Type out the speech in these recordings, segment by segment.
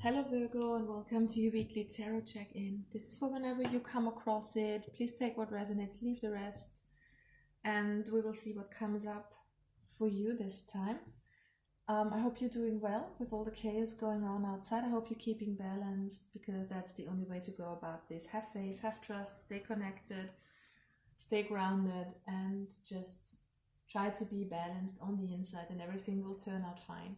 Hello Virgo and welcome to your weekly tarot check-in. This is for whenever you come across it. Please take what resonates, leave the rest, and we will see what comes up for you this time. I hope you're doing well with all the chaos going on outside. I hope you're keeping balanced because that's the only way to go about this. Have faith, have trust, stay connected, stay grounded, and just try to be balanced on the inside and everything will turn out fine.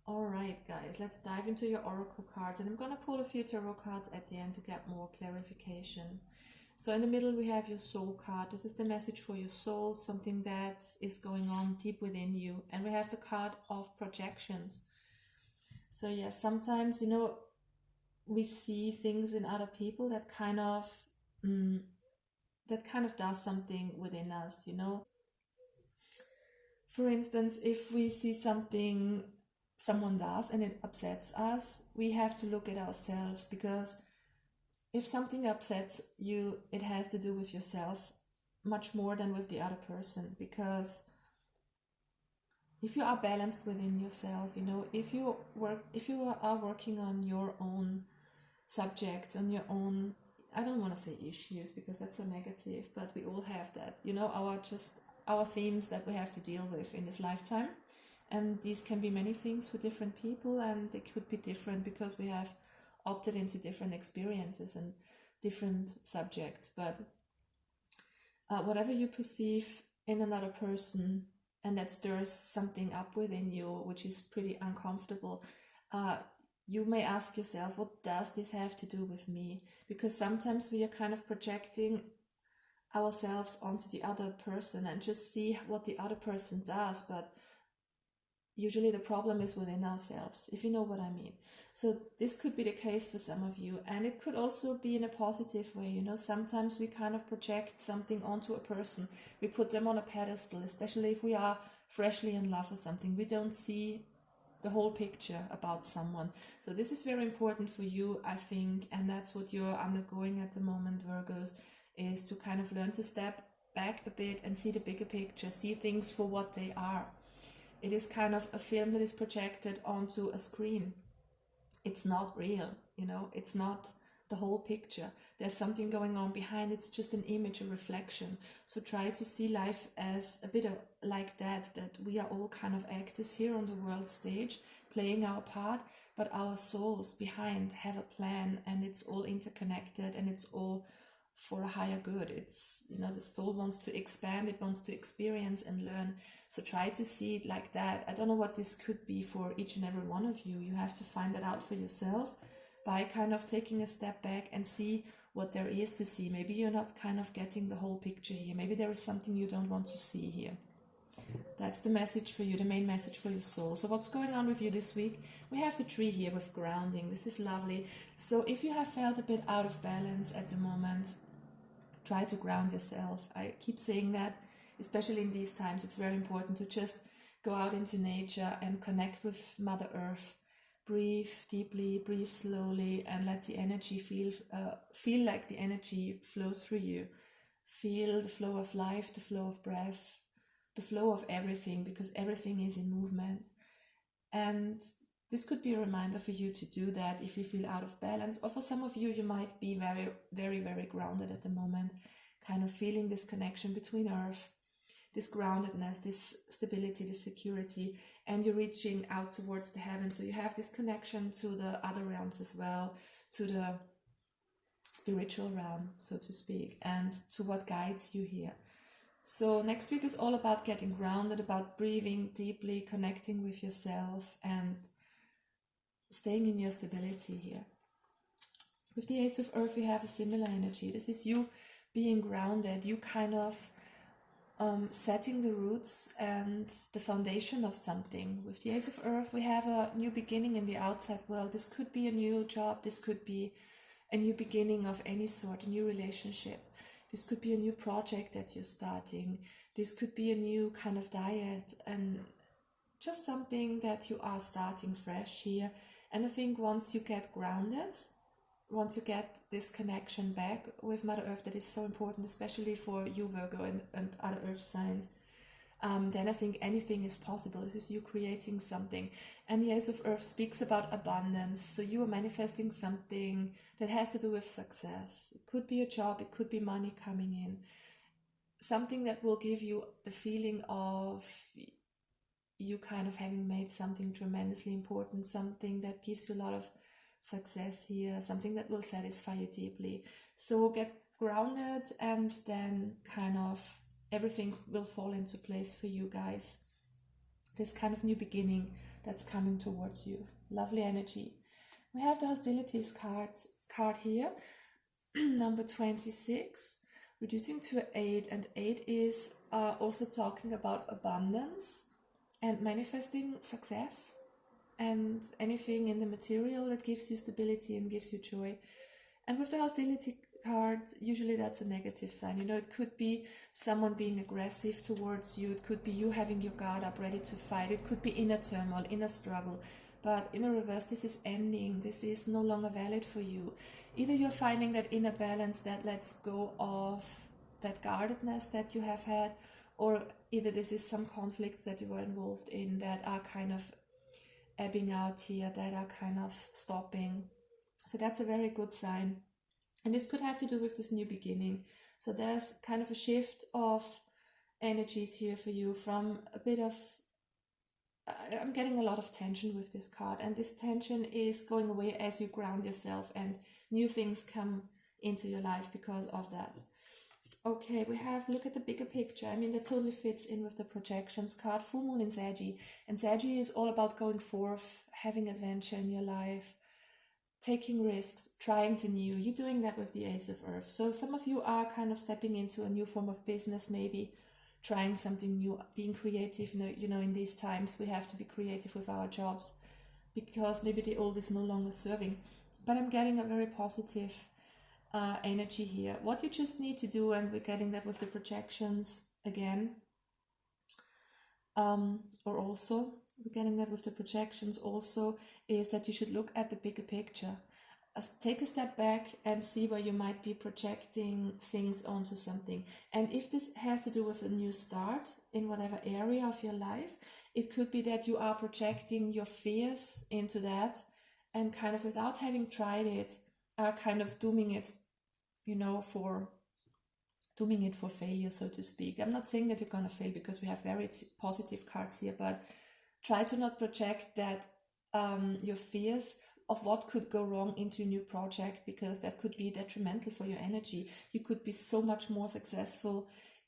Alright guys, let's dive into your oracle cards, and I'm going to pull a few tarot cards at the end to get more clarification. So in the middle we have your soul card. This is the message for your soul, something that is going on deep within you. And we have the card of projections. So yes, sometimes, we see things in other people that kind of does something within us, For instance, if we see something someone does and it upsets us, we have to look at ourselves, because if something upsets you, it has to do with yourself much more than with the other person. Because if you are balanced within yourself, if you are working on your own subjects, on your own, I don't want to say issues because that's so negative, but we all have that, our themes that we have to deal with in this lifetime. And these can be many things for different people, and they could be different because we have opted into different experiences and different subjects. But whatever you perceive in another person and that stirs something up within you, which is pretty uncomfortable, you may ask yourself, what does this have to do with me? Because sometimes we are kind of projecting ourselves onto the other person and just see what the other person does, but usually the problem is within ourselves, if you know what I mean. So this could be the case for some of you, and it could also be in a positive way. Sometimes we kind of project something onto a person. We put them on a pedestal, especially if we are freshly in love or something. We don't see the whole picture about someone. So this is very important for you, I think, and that's what you're undergoing at the moment, Virgos, is to kind of learn to step back a bit and see the bigger picture, see things for what they are. It is kind of a film that is projected onto a screen. It's not real, it's not the whole picture. There's something going on behind. It's just an image, a reflection. So try to see life as a bit like that we are all kind of actors here on the world stage, playing our part, but our souls behind have a plan, and it's all interconnected, and it's all for a higher good. It's, the soul wants to expand, it wants to experience and learn. So try to see it like that. I don't know what this could be for each and every one of you. You have to find that out for yourself by kind of taking a step back and see what there is to see. Maybe you're not kind of getting the whole picture here. Maybe there is something you don't want to see here. That's the message for you, the main message for your soul. So what's going on with you this week? We have the tree here with grounding. This is lovely. So if you have felt a bit out of balance at the moment, try to ground yourself. I keep saying that, especially in these times. It's very important to just go out into nature and connect with Mother Earth. Breathe deeply, breathe slowly, and let the energy feel like the energy flows through you. Feel the flow of life, the flow of breath, the flow of everything, because everything is in movement. And this could be a reminder for you to do that if you feel out of balance, or for some of you, you might be very, very, very grounded at the moment, kind of feeling this connection between Earth, this groundedness, this stability, this security, and you're reaching out towards the heavens. So you have this connection to the other realms as well, to the spiritual realm, so to speak, and to what guides you here. So next week is all about getting grounded, about breathing deeply, connecting with yourself, and staying in your stability here. With the Ace of Earth, we have a similar energy. This is you being grounded, you kind of setting the roots and the foundation of something. With the Ace of Earth, we have a new beginning in the outside world. This could be a new job, this could be a new beginning of any sort, a new relationship. This could be a new project that you're starting. This could be a new kind of diet, and just something that you are starting fresh here. And I think once you get grounded, once you get this connection back with Mother Earth, that is so important, especially for you, Virgo, and other Earth signs, then I think anything is possible. This is you creating something. And the Ace of Earth speaks about abundance. So you are manifesting something that has to do with success. It could be a job, it could be money coming in. Something that will give you the feeling of you kind of having made something tremendously important, something that gives you a lot of success here, something that will satisfy you deeply. So get grounded, and then kind of everything will fall into place for you guys. This kind of new beginning that's coming towards you. Lovely energy. We have the hostilities card here, number 26, reducing to 8, and 8 is also talking about abundance and manifesting success and anything in the material that gives you stability and gives you joy. And with the hostility card, usually that's a negative sign. You know, it could be someone being aggressive towards you. It could be you having your guard up, ready to fight. It could be inner turmoil, inner struggle. But in a reverse, this is ending. This is no longer valid for you. Either you're finding that inner balance that lets go of that guardedness that you have had, or either this is some conflicts that you were involved in that are kind of ebbing out here, that are kind of stopping. So that's a very good sign. And this could have to do with this new beginning. So there's kind of a shift of energies here for you, from a bit of, I'm getting a lot of tension with this card, and this tension is going away as you ground yourself and new things come into your life because of that. Okay, we have, look at the bigger picture. I mean, that totally fits in with the projections card, full moon in Saggy. And Saggy is all about going forth, having adventure in your life, taking risks, trying to new. You're doing that with the Ace of Earth. So some of you are kind of stepping into a new form of business, maybe trying something new, being creative. You know, in these times we have to be creative with our jobs because maybe the old is no longer serving. But I'm getting a very positive energy here. What you just need to do, and we're getting that with the projections again, or also we're getting that with the projections also, is that you should look at the bigger picture. Take a step back and see where you might be projecting things onto something. And if this has to do with a new start in whatever area of your life, it could be that you are projecting your fears into that, and kind of without having tried it, are kind of dooming it, you know, for failure, so to speak. I'm not saying that you're gonna fail, because we have very positive cards here, but try to not project that your fears of what could go wrong into a new project, because that could be detrimental for your energy. You could be so much more successful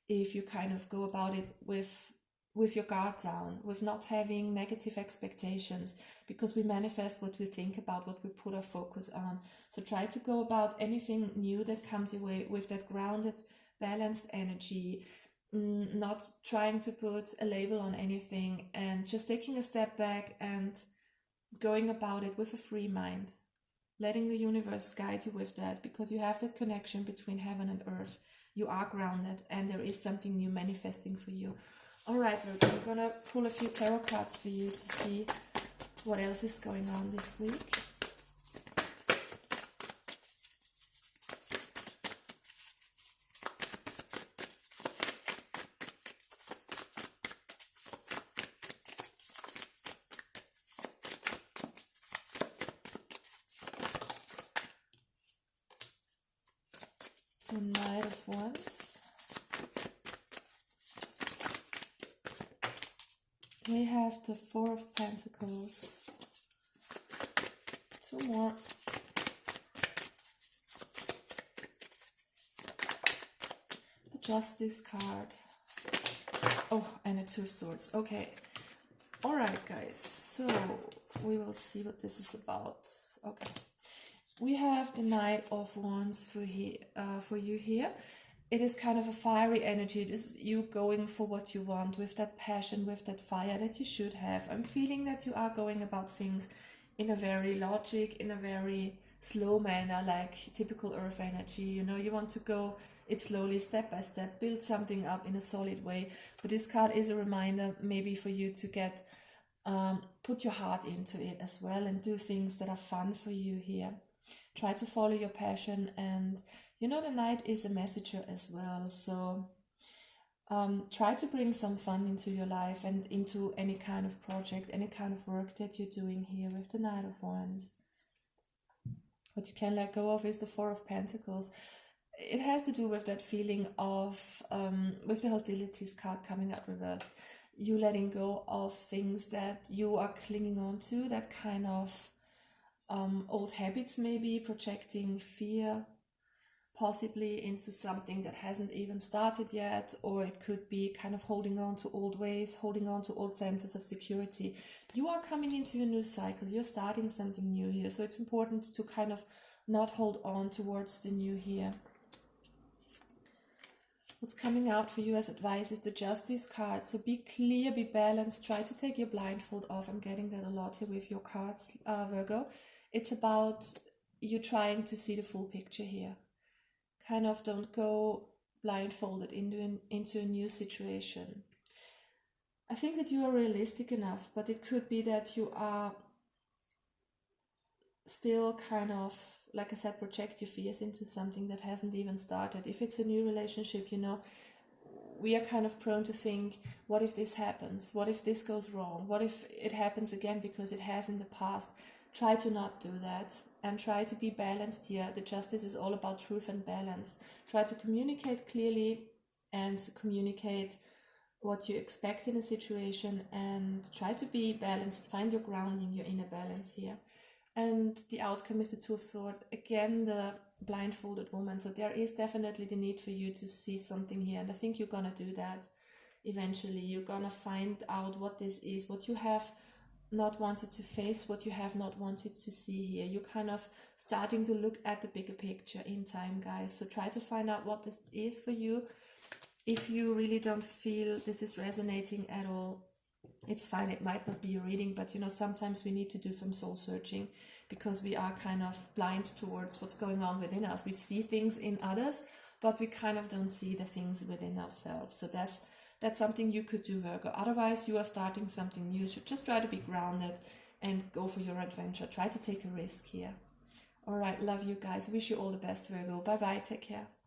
if you kind of go about it with your guard down, with not having negative expectations, because we manifest what we think about, what we put our focus on. So try to go about anything new that comes your way with that grounded, balanced energy, not trying to put a label on anything, and just taking a step back and going about it with a free mind, letting the universe guide you with that, because you have that connection between heaven and earth. You are grounded, and there is something new manifesting for you. All right, Virgo, I'm gonna pull a few tarot cards for you to see what else is going on this week. The Knight of Wands. We have the Four of Pentacles. Two more. The Justice card. Oh, and a Two of Swords. Okay. Alright, guys. So, we will see what this is about. Okay. We have the Knight of Wands for you here. It is kind of a fiery energy. It is you going for what you want with that passion, with that fire that you should have. I'm feeling that you are going about things in a very logic, in a very slow manner, like typical earth energy. You know, you want to go it slowly, step by step, build something up in a solid way. But this card is a reminder maybe for you to get, put your heart into it as well, and do things that are fun for you here. Try to follow your passion, and you know, the Knight is a messenger as well. So Try to bring some fun into your life and into any kind of project, any kind of work that you're doing here with the Knight of Wands. What you can let go of is the Four of Pentacles. It has to do with that feeling of, with the hostilities card coming out reversed, you letting go of things that you are clinging on to, that kind of old habits, maybe projecting fear possibly into something that hasn't even started yet, or it could be kind of holding on to old ways, holding on to old senses of security. You are coming into a new cycle, you're starting something new here, so it's important to kind of not hold on towards the new here. What's coming out for you as advice is the Justice card. So be clear, be balanced, try to take your blindfold off. I'm getting that a lot here with your cards, Virgo. It's about you trying to see the full picture here. Kind of don't go blindfolded into a new situation. I think that you are realistic enough, but it could be that you are still kind of, like I said, project your fears into something that hasn't even started. If it's a new relationship, you know, we are kind of prone to think, what if this happens? What if this goes wrong? What if it happens again because it has in the past? Try to not do that and try to be balanced here. The Justice is all about truth and balance. Try to communicate clearly and communicate what you expect in a situation and try to be balanced. Find your grounding, your inner balance here. And the outcome is the Two of Swords. Again, the blindfolded woman. So there is definitely the need for you to see something here. And I think you're going to do that eventually. You're going to find out what this is, what you have not wanted to face, what you have not wanted to see here. You're kind of starting to look at the bigger picture in time, guys. So try to find out what this is for you. If you really don't feel this is resonating at all, it's fine. It might not be your reading, but you know, sometimes we need to do some soul searching because we are kind of blind towards what's going on within us. We see things in others, but we kind of don't see the things within ourselves. So that's something you could do, Virgo. Otherwise, you are starting something new. So just try to be grounded and go for your adventure. Try to take a risk here. All right, love you guys. Wish you all the best, Virgo. Bye-bye. Take care.